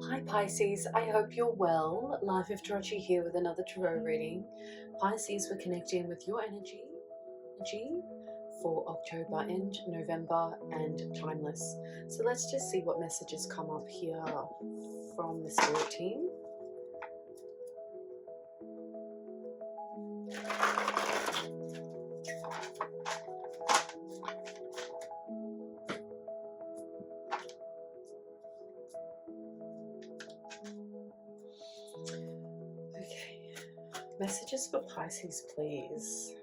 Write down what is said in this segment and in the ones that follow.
Hi Pisces, I hope you're well. Life Astrology here with another tarot reading. Pisces, we're connecting with your energy for October and November and timeless. So let's just see what messages come up here from the spirit team. Okay, messages for Pisces, please.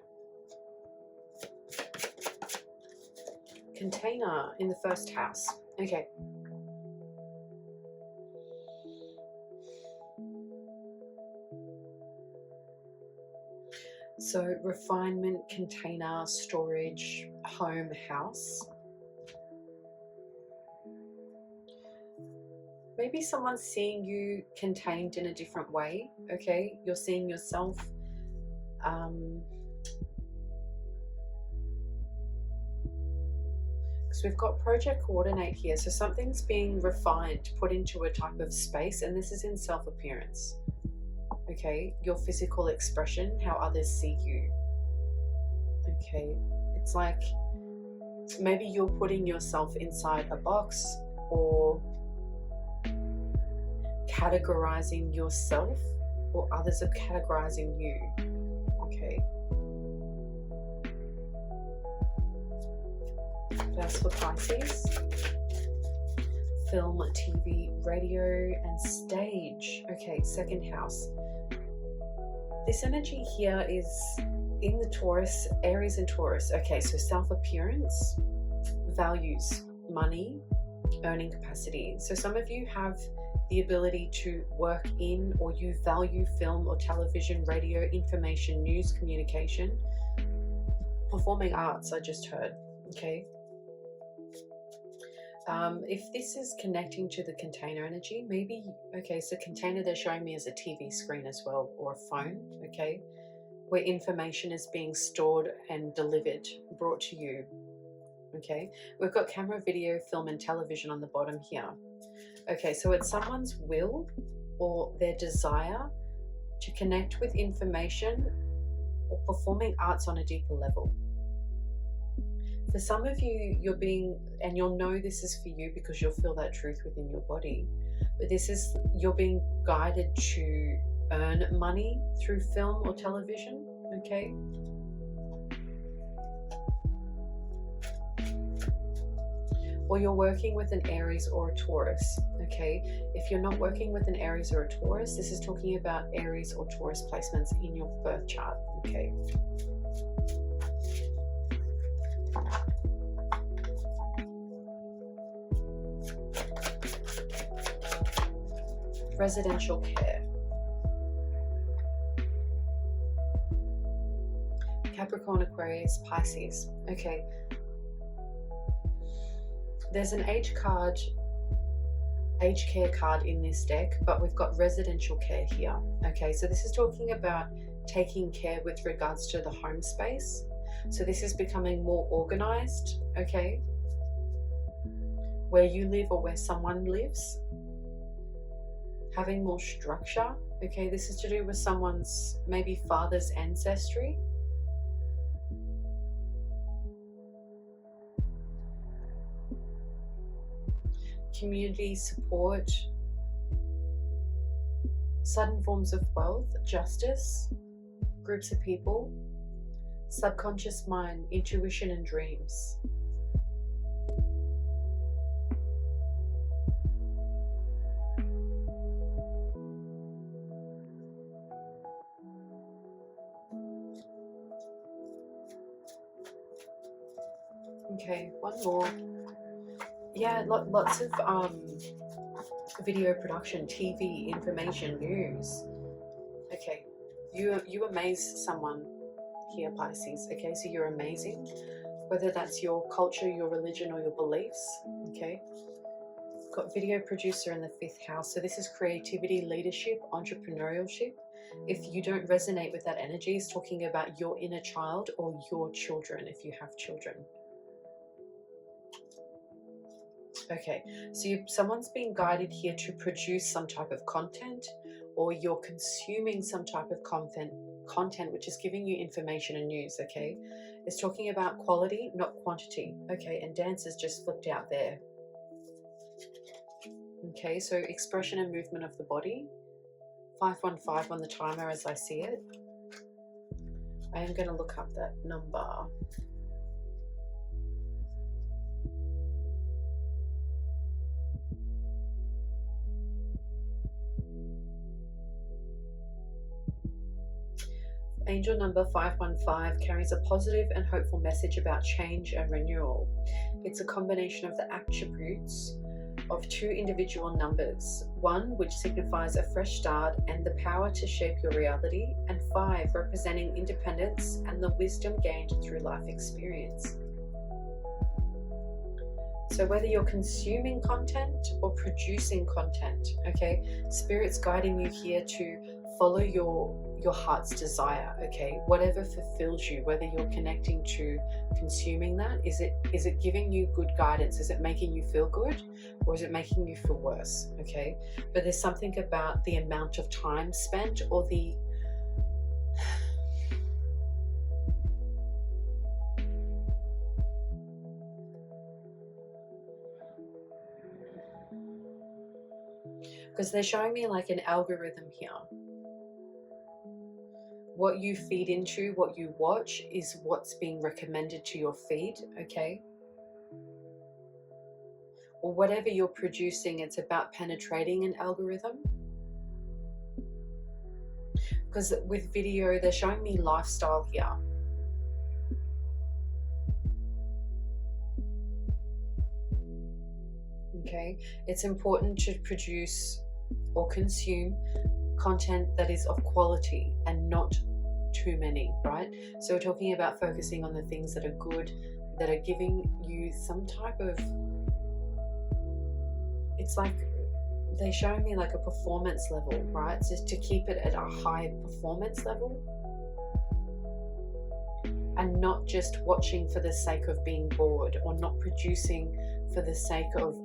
Container in the first house. Okay. So refinement, container, storage, home, house. Maybe someone's seeing you contained in a different way, okay? You're seeing yourself because we've got project coordinate here. So something's being refined, put into a type of space, and this is in self-appearance, okay? Your physical expression, how others see you, okay? It's like maybe you're putting yourself inside a box or categorizing yourself, or others are categorizing you, okay? That's for Pisces. Film, TV, radio, and stage. Okay, second house. This energy here is in the Taurus, Aries and Taurus. Okay, so self-appearance, values, money, earning capacity. So some of you have the ability to work in, or you value film or television, radio, information, news, communication, performing arts, I just heard, okay? If this is connecting to the container energy, maybe, okay, so container they're showing me as a TV screen as well, or a phone, okay, where information is being stored and delivered, brought to you, okay? We've got camera, video, film, and television on the bottom here. Okay, so it's someone's will or their desire to connect with information or performing arts on a deeper level. For some of you, you're being, and you'll know this is for you because you'll feel that truth within your body, but this is, you're being guided to earn money through film or television, okay? Or you're working with an Aries or a Taurus, okay? If you're not working with an Aries or a Taurus, this is talking about Aries or Taurus placements in your birth chart, okay? Residential care. Capricorn, Aquarius, Pisces. Okay. There's an age care card in this deck, but we've got residential care here. Okay, so this is talking about taking care with regards to the home space. So this is becoming more organized, okay? Where you live or where someone lives. Having more structure, okay? This is to do with someone's maybe father's ancestry. Community support, sudden forms of wealth, justice, groups of people, subconscious mind, intuition and dreams. Okay, one more. Yeah, lots of video production, TV, information, news. Okay, you amaze someone here, Pisces. Okay, so you're amazing, whether that's your culture, your religion, or your beliefs. Okay, got video producer in the 5th house, so this is creativity, leadership, entrepreneurship. If you don't resonate with that energy, it's talking about your inner child or your children if you have children. Okay, so someone's being guided here to produce some type of content, or you're consuming some type of content which is giving you information and news. Okay, it's talking about quality, not quantity. Okay, and dance is just flipped out there. Okay, so expression and movement of the body. 515 on the timer as I see it. I am going to look up that number. Angel number 515 carries a positive and hopeful message about change and renewal. It's a combination of the attributes of two individual numbers, 1 which signifies a fresh start and the power to shape your reality, and 5 representing independence and the wisdom gained through life experience. So whether you're consuming content or producing content, okay, Spirit's guiding you here to follow your heart's desire, okay, whatever fulfills you, whether you're connecting to consuming that, is it giving you good guidance, is it making you feel good, or is it making you feel worse, okay? But there's something about the amount of time spent, or the because they're showing me like an algorithm here. What you feed into, what you watch, is what's being recommended to your feed, okay? Or whatever you're producing, it's about penetrating an algorithm. Because with video, they're showing me lifestyle here. Okay, it's important to produce or consume content that is of quality and not too many, right? So we're talking about focusing on the things that are good, that are giving you some type of, it's like they're showing me like a performance level, right? So to keep it at a high performance level and not just watching for the sake of being bored, or not producing for the sake of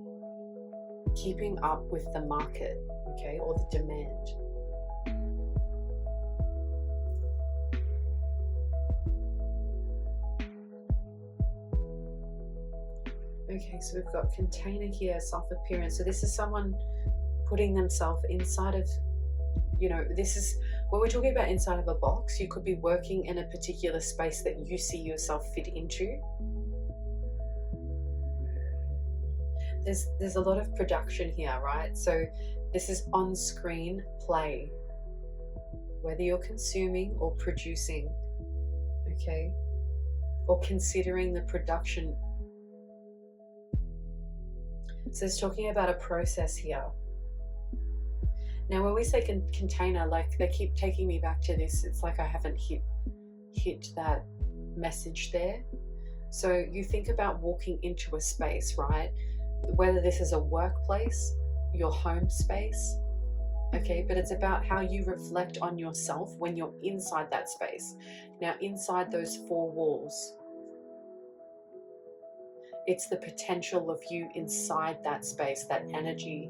keeping up with the market, okay, or the demand. Okay, so we've got container here, self-appearance. So this is someone putting themselves inside of, you know, this is when we're talking about inside of a box. You could be working in a particular space that you see yourself fit into. There's a lot of production here, right? So this is on-screen play, whether you're consuming or producing, okay, or considering the production. So it's talking about a process here. Now, when we say container, like they keep taking me back to this, it's like I haven't hit that message there. So you think about walking into a space, right? Whether this is a workplace, your home space, okay, but it's about how you reflect on yourself when you're inside that space. Now, inside those four walls, it's the potential of you inside that space, that energy,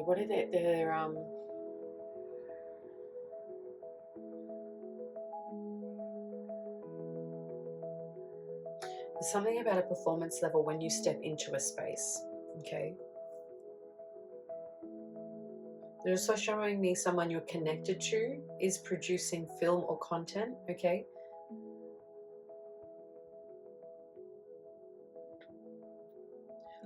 what are they? They're there's something about a performance level when you step into a space, okay? They're also showing me someone you're connected to is producing film or content, okay?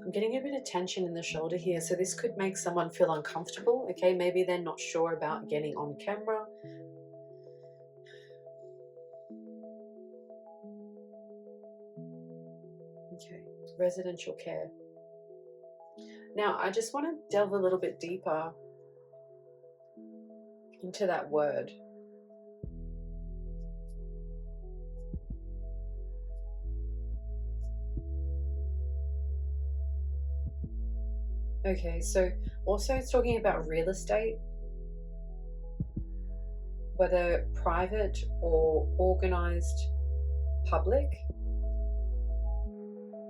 I'm getting a bit of tension in the shoulder here, so this could make someone feel uncomfortable, okay? Maybe they're not sure about getting on camera. Okay, residential care. Now, I just want to delve a little bit deeper into that word. Okay, so also it's talking about real estate, whether private or organized public.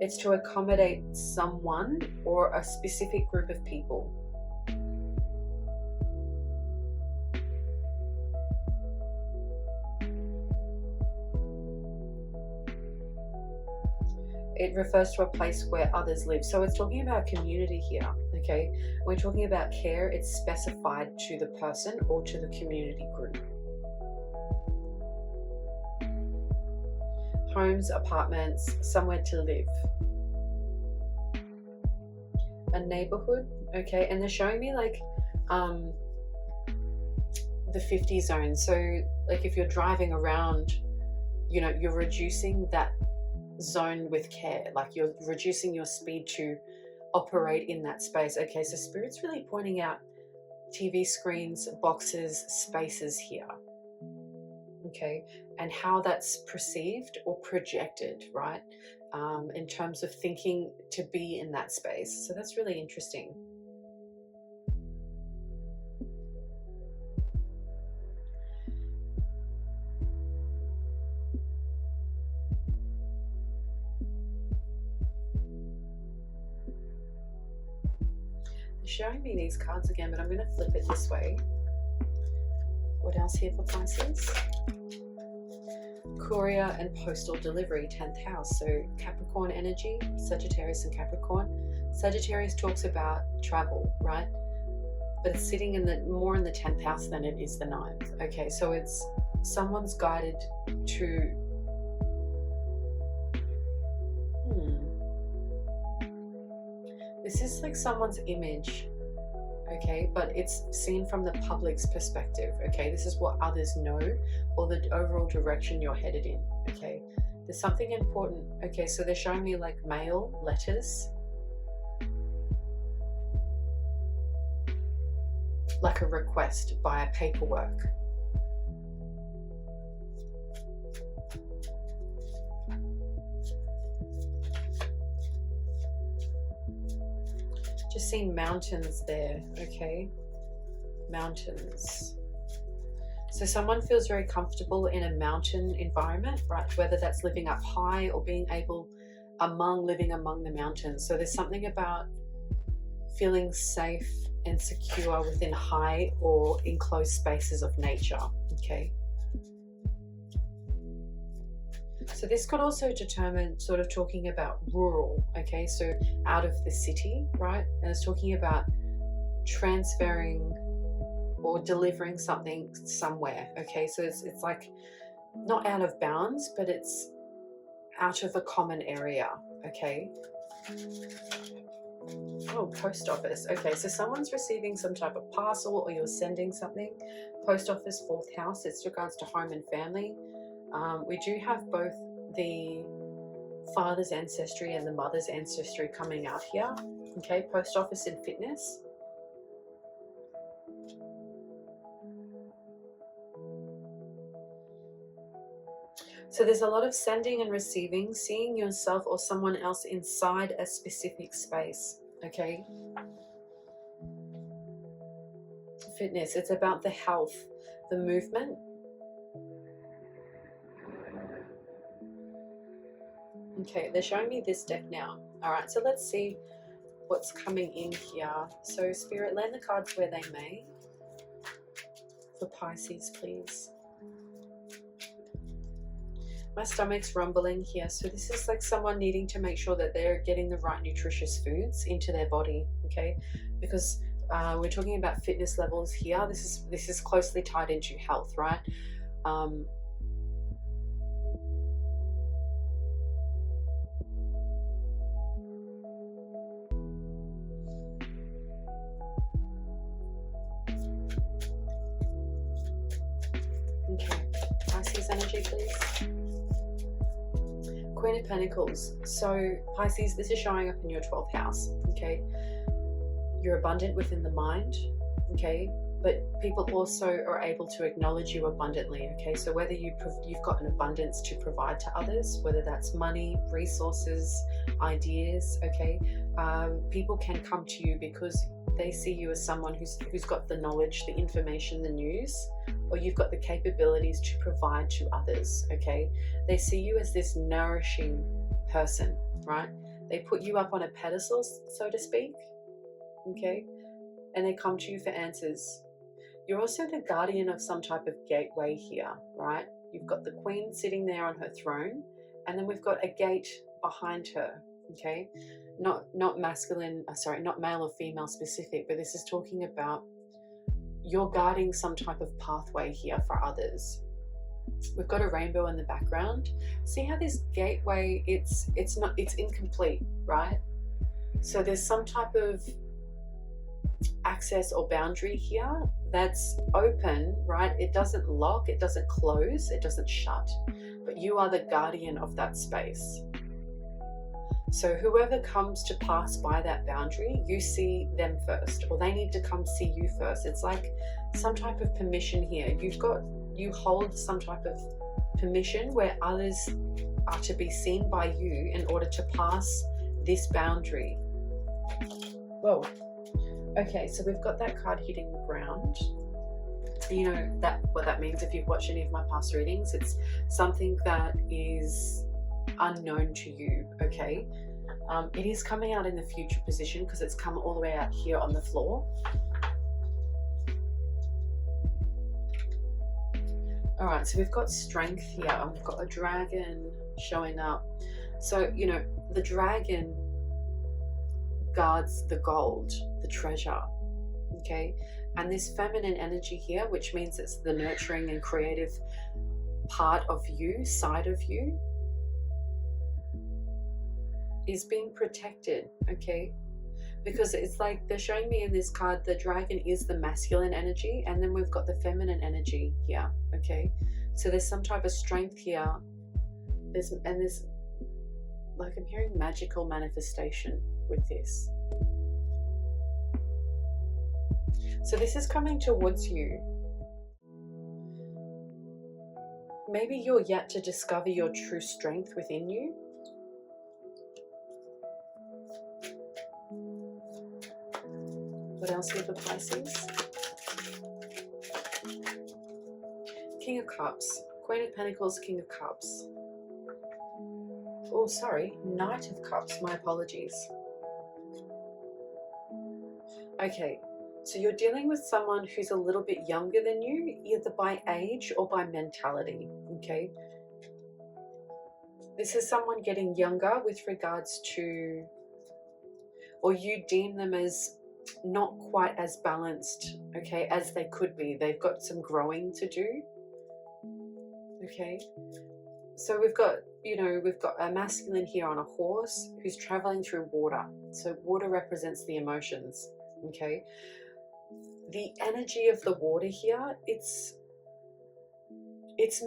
It's to accommodate someone or a specific group of people. It refers to a place where others live. So it's talking about community here, okay? When we're talking about care, it's specified to the person or to the community group. Homes, apartments, somewhere to live. A neighborhood, okay? And they're showing me like the 50 zone. So like if you're driving around, you know, you're reducing that zone with care, like you're reducing your speed to operate in that space. Okay, so Spirit's really pointing out TV screens, boxes, spaces here, okay, and how that's perceived or projected, right, in terms of thinking to be in that space. So that's really interesting. Showing me these cards again, but I'm going to flip it this way. What else here for Pisces? Courier and postal delivery, 10th house. So Capricorn energy, Sagittarius and Capricorn. Sagittarius talks about travel, right? But it's sitting in the more in the 10th house than it is the 9th. Okay, so it's someone's guided to this is like someone's image, okay, but it's seen from the public's perspective, okay? This is what others know or the overall direction you're headed in, okay? There's something important, okay? So they're showing me like mail, letters, like a request via paperwork. Just seeing mountains there, okay? Mountains. So someone feels very comfortable in a mountain environment, right? Whether that's living up high or being able living among the mountains. So there's something about feeling safe and secure within high or enclosed spaces of nature, okay? So this could also determine sort of talking about rural, okay, so out of the city, right? And it's talking about transferring or delivering something somewhere, okay? So it's like not out of bounds, but it's out of a common area, okay? Oh, post office. Okay, so someone's receiving some type of parcel or you're sending something. Post office, 4th house, it's regards to home and family. We do have both the father's ancestry and the mother's ancestry coming out here. Okay, post office and fitness. So there's a lot of sending and receiving, seeing yourself or someone else inside a specific space. Okay. Fitness, it's about the health, the movement. Okay, they're showing me this deck now. All right, so let's see what's coming in here. So Spirit, land the cards where they may. For Pisces, please. My stomach's rumbling here. So this is like someone needing to make sure that they're getting the right nutritious foods into their body, okay? Because we're talking about fitness levels here. This is closely tied into health, right? Okay, Pisces energy, please. Queen of Pentacles. So Pisces, this is showing up in your 12th house, okay? You're abundant within the mind, okay? But people also are able to acknowledge you abundantly, okay? So whether you've got an abundance to provide to others, whether that's money, resources, ideas, okay? People can come to you because they see you as someone who's got the knowledge, the information, the news, or you've got the capabilities to provide to others, okay? They see you as this nourishing person, right? They put you up on a pedestal, so to speak, okay? And they come to you for answers. You're also the guardian of some type of gateway here, right? You've got the queen sitting there on her throne, and then we've got a gate behind her, okay? Not masculine, sorry, not male or female specific, but this is talking about you're guarding some type of pathway here for others. We've got a rainbow in the background. See how this gateway, it's incomplete, right? So there's some type of access or boundary here that's open, right? It doesn't lock, it doesn't close, it doesn't shut, but you are the guardian of that space. So whoever comes to pass by that boundary, you see them first, or they need to come see you first. It's like some type of permission here. You hold some type of permission where others are to be seen by you in order to pass this boundary. Whoa. Okay, so we've got that card hitting the ground. You know what that means if you've watched any of my past readings. It's something that is unknown to you, okay? It is coming out in the future position because it's come all the way out here on the floor. All right, so we've got strength here, and we've got a dragon showing up. So, you know, the dragon guards the gold, the treasure, okay? And this feminine energy here, which means it's the nurturing and creative part of you, side of you, is being protected, okay? Because it's like they're showing me in this card, the dragon is the masculine energy, and then we've got the feminine energy here, okay? So there's some type of strength here. There's like, I'm hearing magical manifestation with this. So this is coming towards you. Maybe you're yet to discover your true strength within you. What else with the Pisces? King of Cups, Queen of Pentacles, King of Cups. Oh, sorry, Knight of Cups, my apologies. Okay, so you're dealing with someone who's a little bit younger than you, either by age or by mentality, okay? This is someone getting younger with regards to, or you deem them as not quite as balanced, okay, as they could be. They've got some growing to do, okay? So we've got, you know, we've got a masculine here on a horse who's traveling through water. So water represents the emotions, okay? The energy of the water here, it's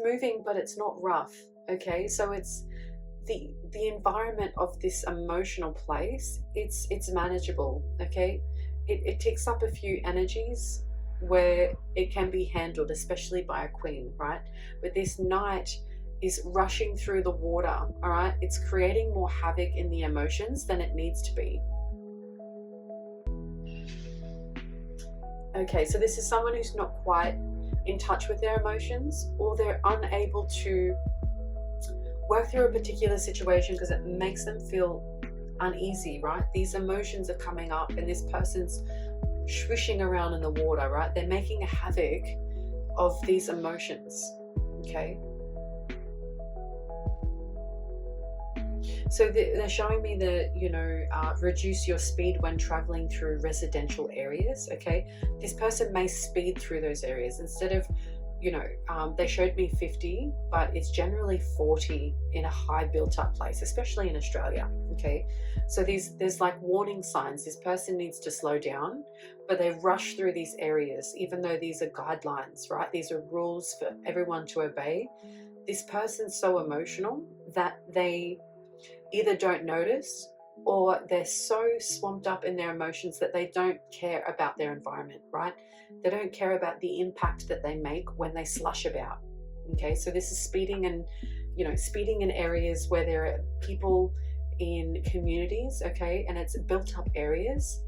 moving, but it's not rough, okay? So it's the environment of this emotional place, it's manageable, okay? It takes up a few energies where it can be handled, especially by a queen, right? But this knight is rushing through the water, all right? It's creating more havoc in the emotions than it needs to be. Okay, so this is someone who's not quite in touch with their emotions, or they're unable to work through a particular situation because it makes them feel uneasy, right? These emotions are coming up and this person's swishing around in the water, right? They're making a havoc of these emotions, okay? So they're showing me that, you know, reduce your speed when traveling through residential areas, okay? This person may speed through those areas instead of, you know, they showed me 50, but it's generally 40 in a high built up place, especially in Australia, okay? So there's like warning signs. This person needs to slow down, but they rush through these areas, even though these are guidelines, right? These are rules for everyone to obey. This person's so emotional that they either don't notice or they're so swamped up in their emotions that they don't care about their environment, right? They don't care about the impact that they make when they slush about, okay? So this is speeding and, you know, speeding in areas where there are people in communities, okay? And it's built up areas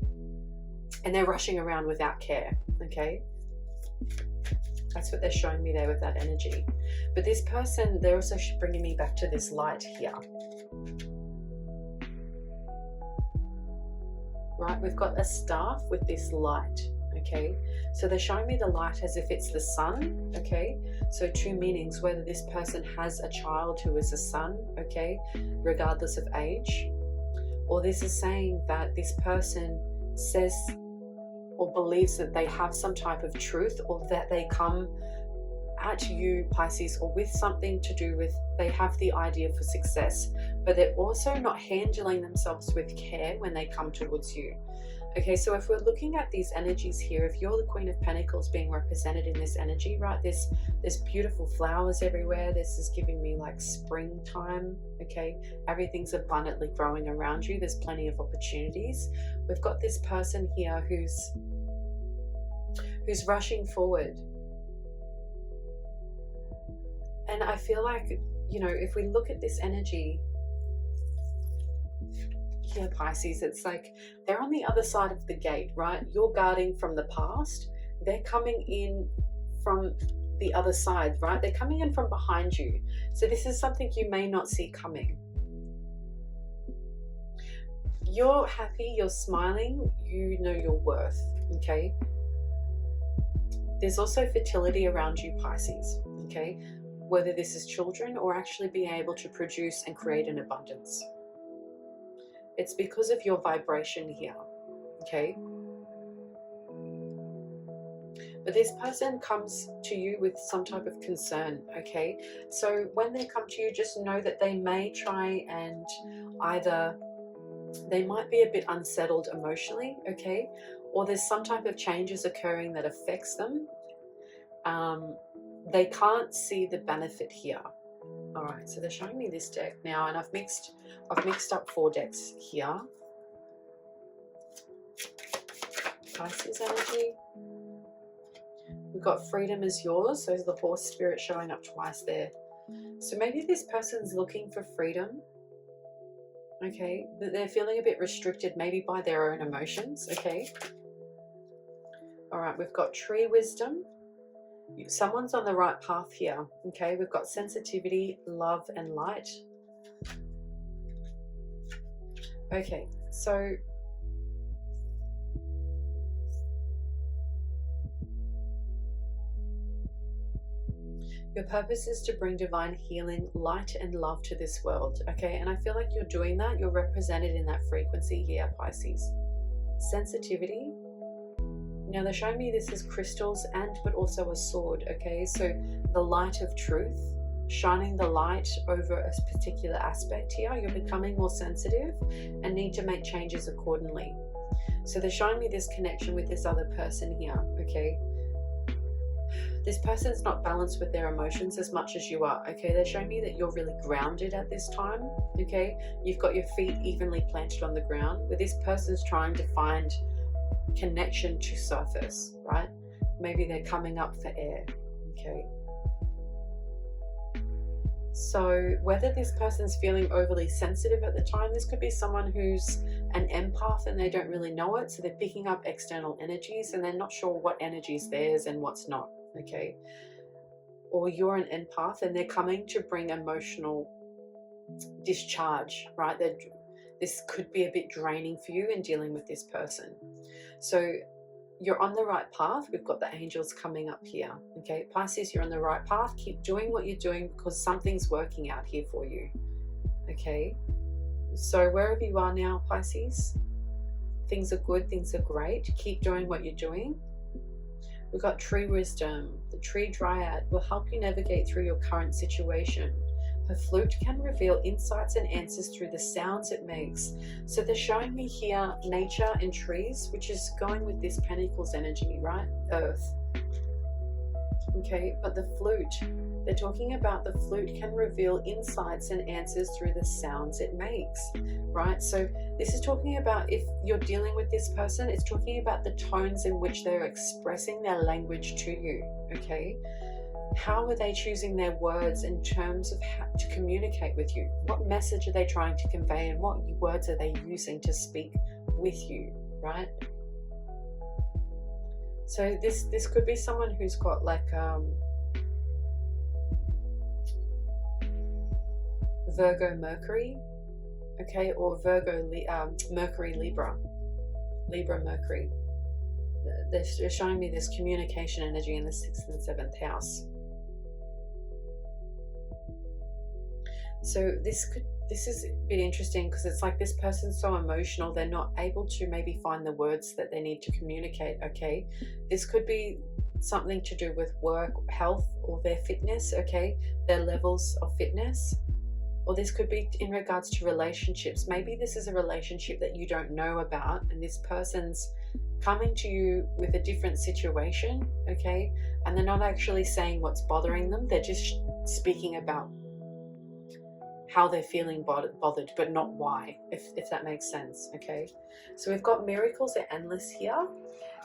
and they're rushing around without care, okay? That's what they're showing me there with that energy. But this person, they're also bringing me back to this light here. right? We've got a staff with this light, okay? So they're showing me the light as if it's the sun, okay? So two meanings, whether this person has a child who is a son, okay, regardless of age, or this is saying that this person says or believes that they have some type of truth, or that they come at you, Pisces, or with something to do with, they have the idea for success, but they're also not handling themselves with care when they come towards you. Okay, so if we're looking at these energies here, if you're the Queen of Pentacles being represented in this energy, right, there's beautiful flowers everywhere. This is giving me like springtime, okay? Everything's abundantly growing around you. There's plenty of opportunities. We've got this person here who's rushing forward. And I feel like, you know, if we look at this energy, yeah, Pisces, it's like they're on the other side of the gate, right? You're guarding from the past. They're coming in from the other side, right? They're coming in from behind you. So this is something you may not see coming. You're happy, you're smiling, you know your worth, okay? There's also fertility around you, Pisces, okay? Whether this is children or actually being able to produce and create an abundance. It's because of your vibration here, okay? But this person comes to you with some type of concern, okay? So when they come to you, just know that they may try and either, they might be a bit unsettled emotionally, okay? Or there's some type of changes occurring that affects them. They can't see the benefit here. All right, so they're showing me this deck now, and I've mixed up 4 decks here. Pisces energy. We've got freedom is yours. So the horse spirit showing up twice there. So maybe this person's looking for freedom. Okay, they're feeling a bit restricted, maybe by their own emotions. Okay. All right, we've got tree wisdom. Someone's on the right path here. Okay, we've got sensitivity, love, and light. Okay, so your purpose is to bring divine healing, light, and love to this world. Okay, and I feel like you're doing that. You're represented in that frequency here, Pisces. Sensitivity. Now they're showing me this is crystals but also a sword, okay? So the light of truth, shining the light over a particular aspect here. You're becoming more sensitive and need to make changes accordingly. So they're showing me this connection with this other person here, okay? This person's not balanced with their emotions as much as you are, okay? They're showing me that you're really grounded at this time, okay? You've got your feet evenly planted on the ground, where this person's trying to find connection to surface, right? Maybe they're coming up for air, okay? So whether this person's feeling overly sensitive at the time, this could be someone who's an empath and they don't really know it, so they're picking up external energies and they're not sure what energy is theirs and what's not, okay? Or you're an empath and they're coming to bring emotional discharge, right? This could be a bit draining for you in dealing with this person. So you're on the right path. We've got the angels coming up here. Okay, Pisces, you're on the right path. Keep doing what you're doing because something's working out here for you. Okay, so wherever you are now, Pisces, things are good, things are great. Keep doing what you're doing. We've got tree wisdom. The tree dryad will help you navigate through your current situation. Her flute can reveal insights and answers through the sounds it makes. So they're showing me here nature and trees, which is going with this Pentacles energy, right? Earth. Okay, but the flute, they're talking about the flute can reveal insights and answers through the sounds it makes, right? So this is talking about, if you're dealing with this person, it's talking about the tones in which they're expressing their language to you, okay? How are they choosing their words in terms of how to communicate with you? What message are they trying to convey and what words are they using to speak with you, right? So this could be someone who's got like Virgo Mercury, okay, or Mercury Libra. Libra, Mercury. They're showing me this communication energy in the 6th and 7th house. So this is a bit interesting, because it's like this person's so emotional, they're not able to maybe find the words that they need to communicate, okay? This could be something to do with work, health, or their fitness, okay? Their levels of fitness. Or this could be in regards to relationships. Maybe this is a relationship that you don't know about, and this person's coming to you with a different situation, okay? And they're not actually saying what's bothering them, they're just speaking about how they're feeling bothered, but not why, if that makes sense, okay? So we've got miracles are endless here,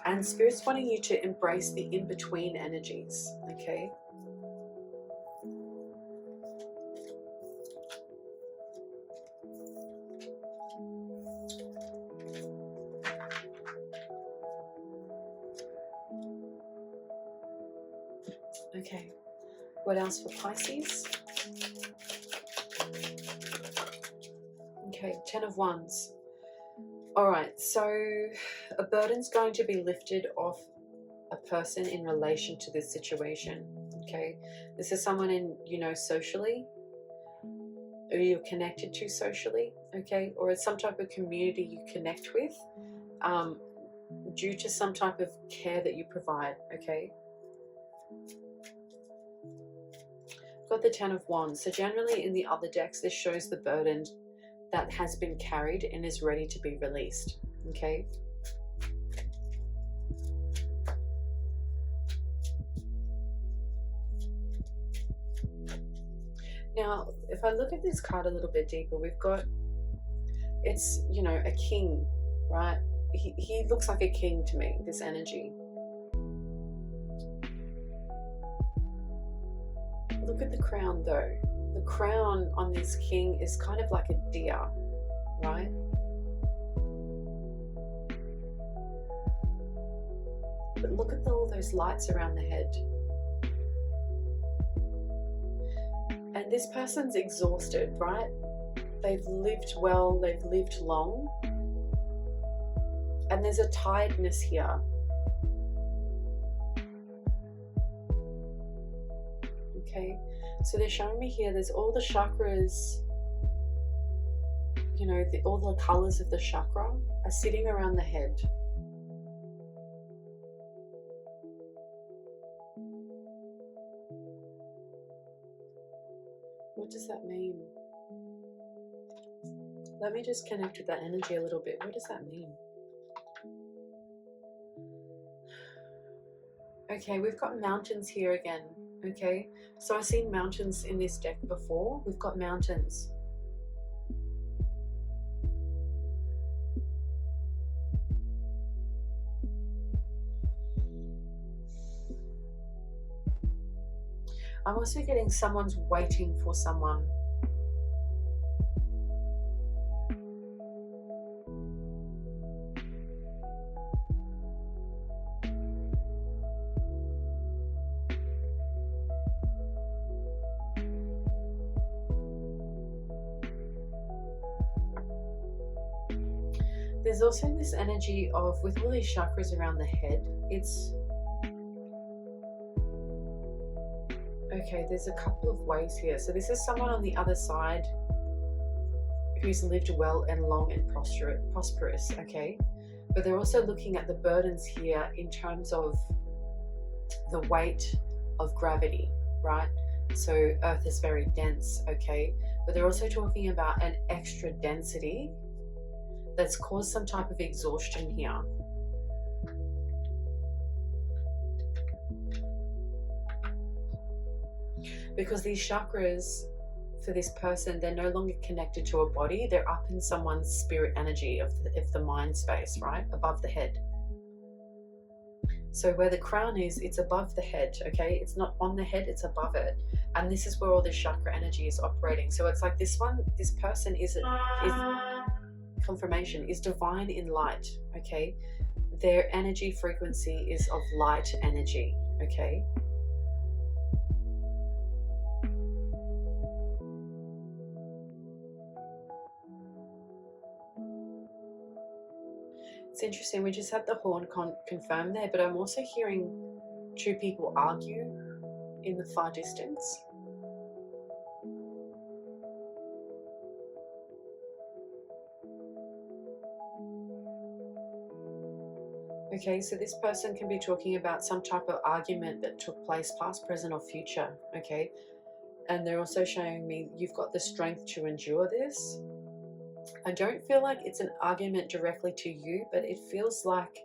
and Spirit's wanting you to embrace the in-between energies, okay? Okay, what else for Pisces? Okay, 10 of Wands. All right, so a burden's going to be lifted off a person in relation to this situation, okay? This is someone in, socially, or you're connected to socially, okay? Or it's some type of community you connect with due to some type of care that you provide, okay? Got the 10 of Wands. So generally in the other decks, this shows the burden that has been carried and is ready to be released, okay? Now, if I look at this card a little bit deeper, we've got, it's, a king, right? He looks like a king to me, this energy. Look at the crown though. The crown on this king is kind of like a deer, right? But look at all those lights around the head. And this person's exhausted, right? They've lived well, they've lived long. And there's a tiredness here. Okay, so they're showing me here, there's all the chakras, all the colors of the chakra are sitting around the head. What does that mean? Let me just connect with that energy a little bit. What does that mean? Okay, we've got mountains here again. Okay, so I've seen mountains in this deck before. We've got mountains. I'm also getting someone's waiting for someone. There's also this energy of, with all these chakras around the head, it's, okay, there's a couple of ways here. So this is someone on the other side who's lived well and long and prosperous, okay? But they're also looking at the burdens here in terms of the weight of gravity, right? So Earth is very dense, okay? But they're also talking about an extra density that's caused some type of exhaustion here. Because these chakras, for this person, they're no longer connected to a body, they're up in someone's spirit energy of the mind space, right? Above the head. So where the crown is, it's above the head, okay? It's not on the head, it's above it. And this is where all this chakra energy is operating. So it's like this person is confirmation, is divine in light, okay? Their energy frequency is of light energy, okay? It's interesting. We just had the horn confirmed there, but I'm also hearing two people argue in the far distance. Okay, so this person can be talking about some type of argument that took place past, present, or future. Okay, and they're also showing me you've got the strength to endure this. I don't feel like it's an argument directly to you, but it feels like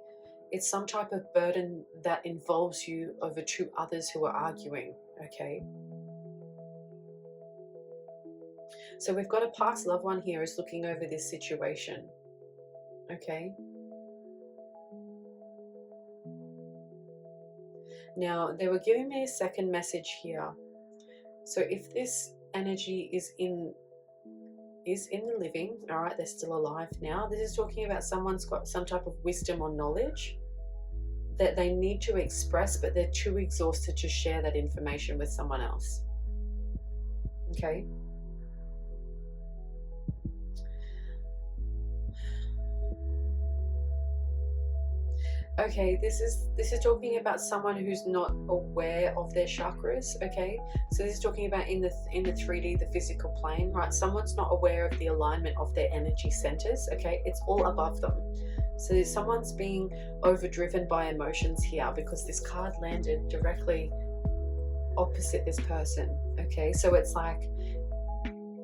it's some type of burden that involves you over two others who are arguing. Okay, so we've got a past loved one here who's looking over this situation. Okay, now they were giving me a second message here. So if this energy is in the living, all right, they're still alive now. This is talking about someone's got some type of wisdom or knowledge that they need to express, but they're too exhausted to share that information with someone else. Okay. Okay, this is talking about someone who's not aware of their chakras. Okay, so this is talking about in the 3D, the physical plane, right? Someone's not aware of the alignment of their energy centers. Okay, it's all above them. So someone's being overdriven by emotions here because this card landed directly opposite this person. Okay, so it's like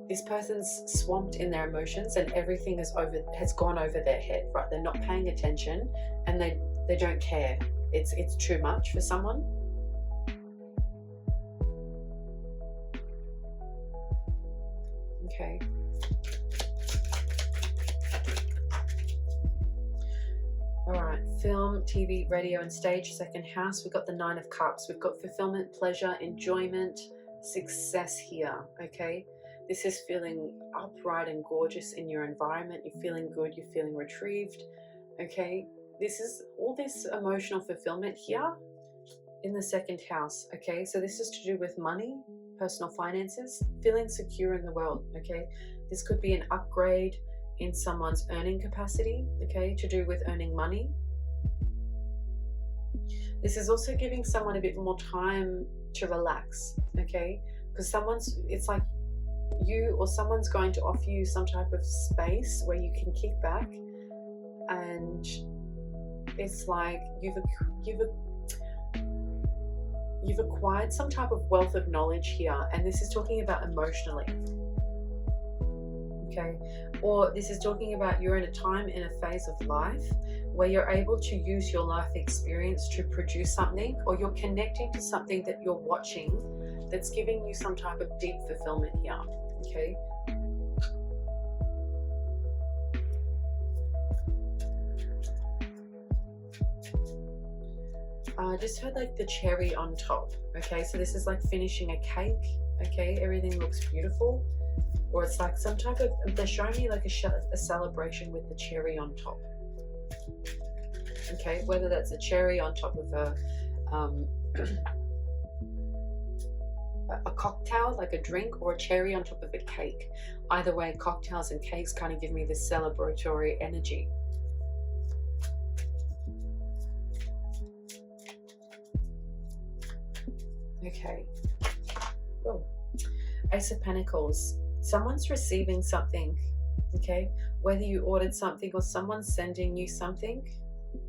this person's swamped in their emotions and everything has gone over their head, right? They're not paying attention and they don't care. It's too much for someone. Okay. All right, film, TV, radio, and stage, second house. We've got the 9 of Cups. We've got fulfillment, pleasure, enjoyment, success here. Okay, this is feeling upright and gorgeous in your environment. You're feeling good. You're feeling retrieved. Okay, this is all this emotional fulfillment here in the second house. Okay, so this is to do with money, personal finances, feeling secure in the world. Okay, this could be an upgrade in someone's earning capacity, okay, to do with earning money. This is also giving someone a bit more time to relax, okay, because it's like you or someone's going to offer you some type of space where you can kick back, and it's like you've acquired some type of wealth of knowledge here, and this is talking about emotionally. Okay, or this is talking about you're in a time, in a phase of life where you're able to use your life experience to produce something, or you're connecting to something that you're watching that's giving you some type of deep fulfillment here. Okay, I just heard like the cherry on top. Okay, so this is like finishing a cake. Okay, everything looks beautiful. Or it's like some type of, they're showing me like a celebration with the cherry on top. Okay, whether that's a cherry on top of a cocktail, like a drink, or a cherry on top of a cake. Either way, cocktails and cakes kind of give me this celebratory energy. Okay. Oh, Ace of Pentacles. Someone's receiving something, okay? Whether you ordered something or someone's sending you something,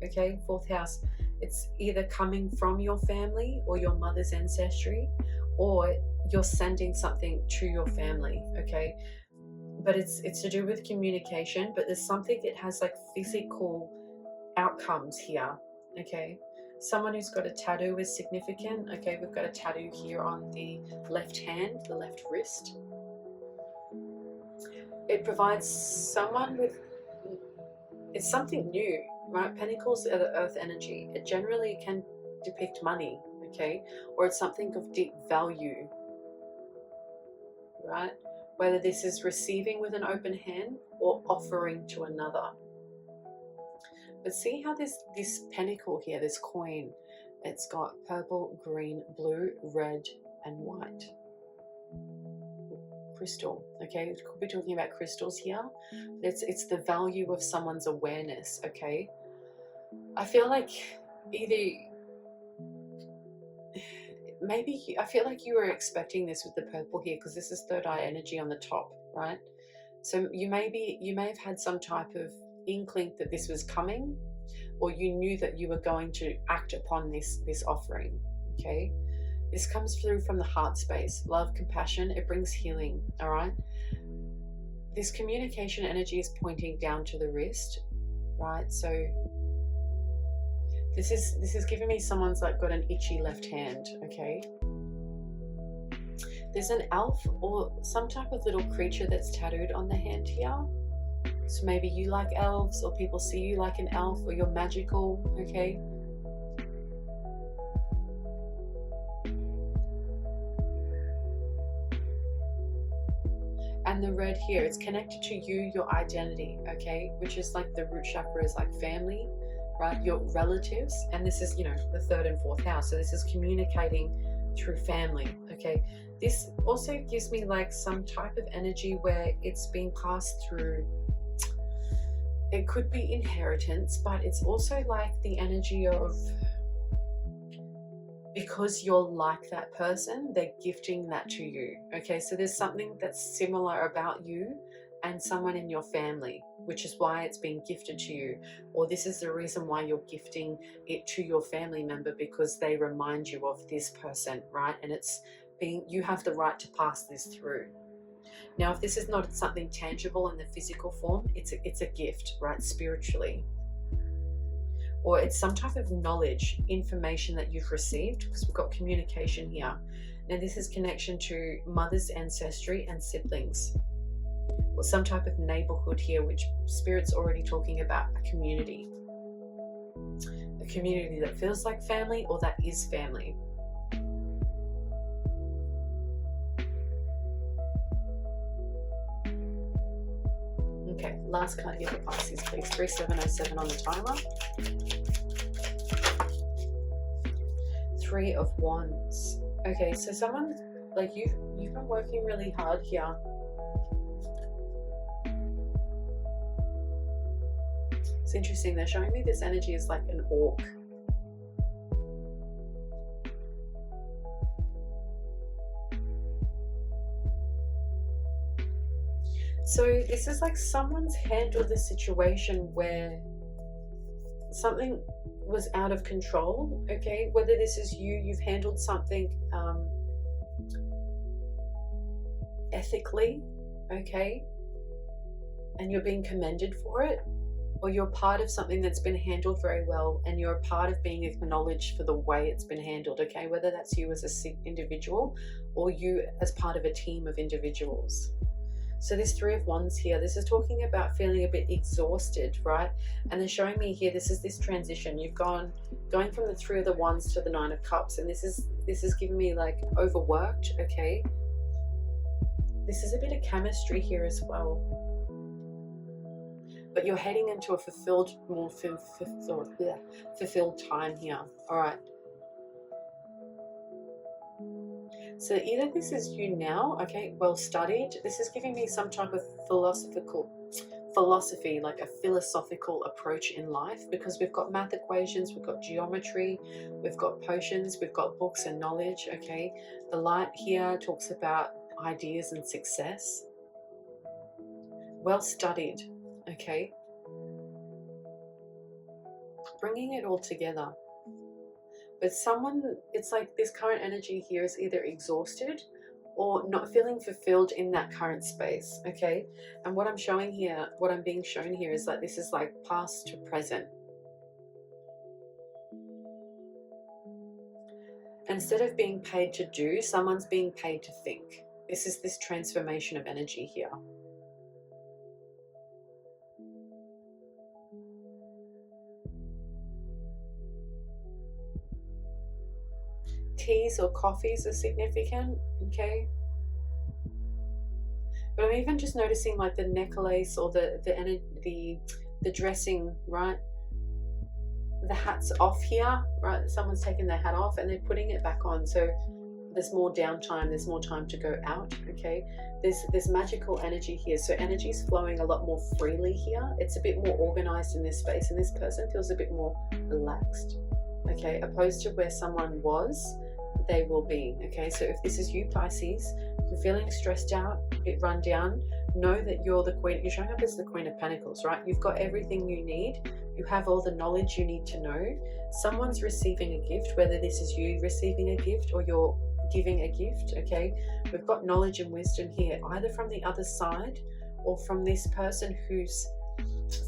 okay? Fourth house, it's either coming from your family or your mother's ancestry, or you're sending something to your family, okay? But it's to do with communication, but there's something that has like physical outcomes here, okay? Someone who's got a tattoo is significant, okay? We've got a tattoo here on the left hand, the left wrist. It provides someone with, it's something new, right? Pentacles are the earth energy. It generally can depict money, okay? Or it's something of deep value, right? Whether this is receiving with an open hand or offering to another. But see how this pentacle here, this coin, it's got purple, green, blue, red, and white. Crystal, okay, we could be talking about crystals here. It's the value of someone's awareness, okay? I feel like I feel like you were expecting this with the purple here, because this is third eye energy on the top, right? So you may have had some type of inkling that this was coming, or you knew that you were going to act upon this offering. Okay, this comes through from the heart space, love, compassion. It brings healing. All right, this communication energy is pointing down to the wrist, right? So this is giving me someone's like got an itchy left hand. Okay, there's an elf or some type of little creature that's tattooed on the hand here. So maybe you like elves, or people see you like an elf, or you're magical. Okay, and the red here, it's connected to you, your identity. Okay, which is like the root chakra is like family, right? Your relatives, and this is, you know, the third and fourth house. So this is communicating through family. Okay, this also gives me like some type of energy where it's being passed through. It could be inheritance, but it's also like the energy of, because you're like that person, they're gifting that to you. Okay, so there's something that's similar about you and someone in your family, which is why it's being gifted to you. Or this is the reason why you're gifting it to your family member, because they remind you of this person, right? And it's being, you have the right to pass this through. Now, if this is not something tangible in the physical form, it's a gift, right, spiritually. Or it's some type of knowledge, information that you've received, because we've got communication here. Now, this is connection to mother's ancestry and siblings, or some type of neighborhood here, which Spirit's already talking about a community that feels like family, or that is family. Okay, last card here for Pisces, please. 3707 on the timer. 3 of Wands. Okay, so someone like you've been working really hard here. It's interesting. They're showing me this energy is like an orc. So this is like someone's handled the situation where something was out of control. Okay, whether this is you've handled something ethically, okay, and you're being commended for it, or you're part of something that's been handled very well and you're a part of being acknowledged for the way it's been handled. Okay, whether that's you as an individual or you as part of a team of individuals. So this 3 of Wands here, this is talking about feeling a bit exhausted, right? And they're showing me here, this is this transition. You've going from the 3 of the Wands to the 9 of Cups, and this is giving me like overworked, okay? This is a bit of chemistry here as well. But you're heading into a more fulfilled time here. All right. So either this is you now, okay, well studied. This is giving me some type of philosophy, like a philosophical approach in life, because we've got math equations, we've got geometry, we've got potions, we've got books and knowledge, okay. The light here talks about ideas and success. Well studied, okay. Bringing it all together. But someone, it's like this current energy here is either exhausted or not feeling fulfilled in that current space, okay? And what I'm showing here, what I'm being shown here is that this is like past to present. Instead of being paid to do, someone's being paid to think. This is this transformation of energy here. Teas or coffees are significant, okay? But I'm even just noticing like the necklace or the dressing, right? The hat's off here, right? Someone's taking their hat off and they're putting it back on. So there's more downtime, there's more time to go out, okay? There's magical energy here, so energy is flowing a lot more freely here. It's a bit more organized in this space, and this person feels a bit more relaxed, okay, opposed to where someone was, they will be, okay? So if this is you, Pisces, you're feeling stressed out, a bit run down, know that you're the queen. You're showing up as the Queen of Pentacles, right? You've got everything you need. You have all the knowledge you need to know. Someone's receiving a gift, whether this is you receiving a gift or you're giving a gift, okay? We've got knowledge and wisdom here, either from the other side or from this person who's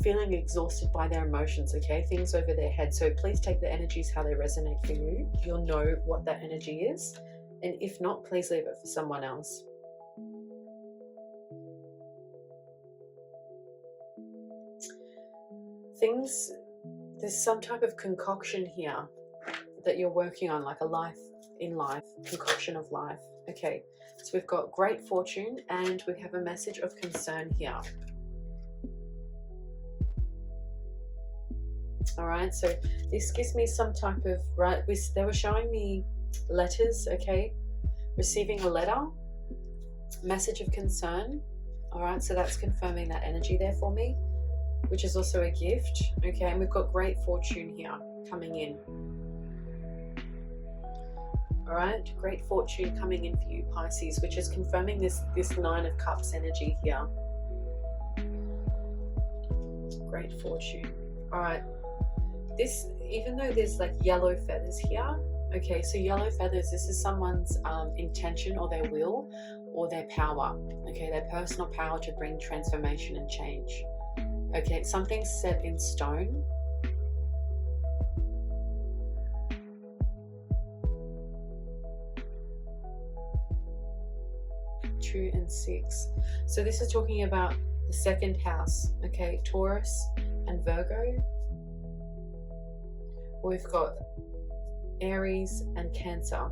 feeling exhausted by their emotions, okay? Things over their head. So please take the energies how they resonate for you. You'll know what that energy is. And if not, please leave it for someone else. There's some type of concoction here that you're working on, like a life in life, concoction of life. Okay, so we've got great fortune and we have a message of concern here. All right, so this gives me some type of, right, they were showing me letters, okay, receiving a letter, message of concern. All right, so that's confirming that energy there for me, which is also a gift, okay, and we've got great fortune here coming in. All right, great fortune coming in for you, Pisces, which is confirming this Nine of Cups energy here. Great fortune. All right, this, even though there's like yellow feathers here, okay, so yellow feathers, this is someone's intention or their will or their power, okay, their personal power to bring transformation and change. Okay, something's set in stone. Two and 6. So this is talking about the second house, okay, Taurus and Virgo. We've got Aries and Cancer.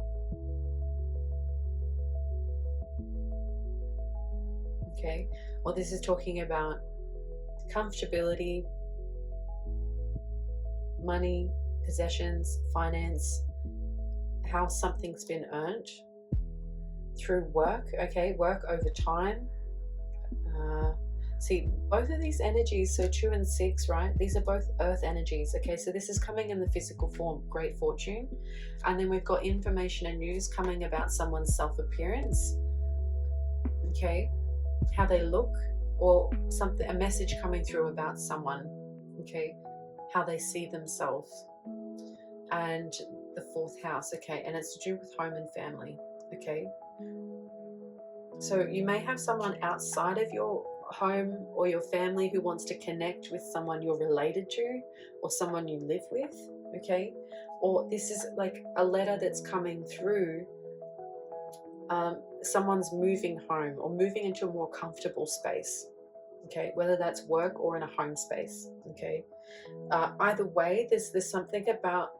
Okay, well, this is talking about comfortability, money, possessions, finance, how something's been earned through work, okay, work over time. See, both of these energies, so 2 and 6, right, these are both earth energies, okay, so this is coming in the physical form, great fortune, and then we've got information and news coming about someone's self-appearance, okay, how they look, or something, a message coming through about someone, okay, how they see themselves. And the 4th house, okay, and it's to do with home and family, okay. So you may have someone outside of your home or your family who wants to connect with someone you're related to or someone you live with, okay, or this is like a letter that's coming through. Someone's moving home or moving into a more comfortable space, okay, whether that's work or in a home space, okay. Either way, there's something about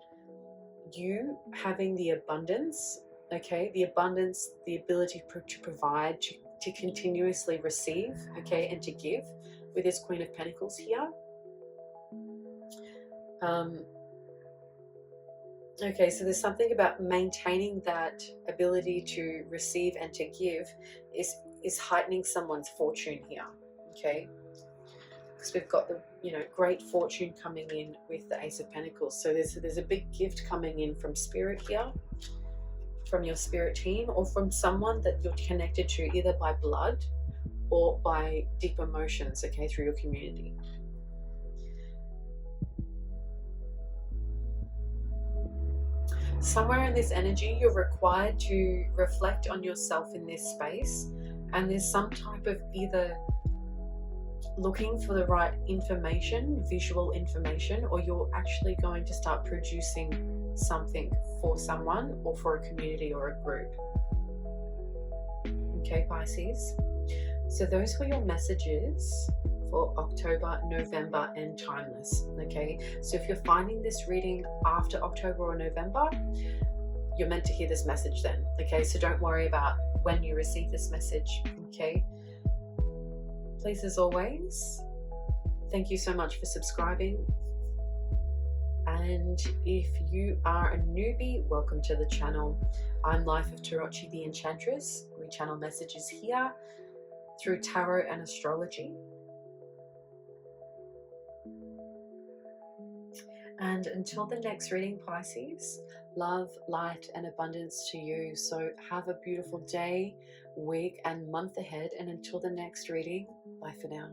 you having the abundance, okay, the abundance, the ability to provide, to continuously receive, okay, and to give with this Queen of Pentacles here. Okay, so there's something about maintaining that ability to receive and to give is heightening someone's fortune here, okay, because we've got the, you know, great fortune coming in with the Ace of Pentacles. So there's a big gift coming in from spirit here, from your spirit team, or from someone that you're connected to either by blood or by deep emotions, okay, through your community. Somewhere in this energy, you're required to reflect on yourself in this space, and there's some type of either looking for the right information, visual information, or you're actually going to start producing something for someone or for a community or a group. Okay, Pisces. So those were your messages for October, November, and timeless. Okay, so if you're finding this reading after October or November, you're meant to hear this message then. Okay, so don't worry about when you receive this message. Okay, please, as always, thank you so much for subscribing, And if you are a newbie, welcome to the channel. I'm Life of Tarochi the Enchantress. We channel messages here through tarot and astrology. And until the next reading, Pisces, love, light, and abundance to you. So have a beautiful day, week, and month ahead. And until the next reading, bye for now.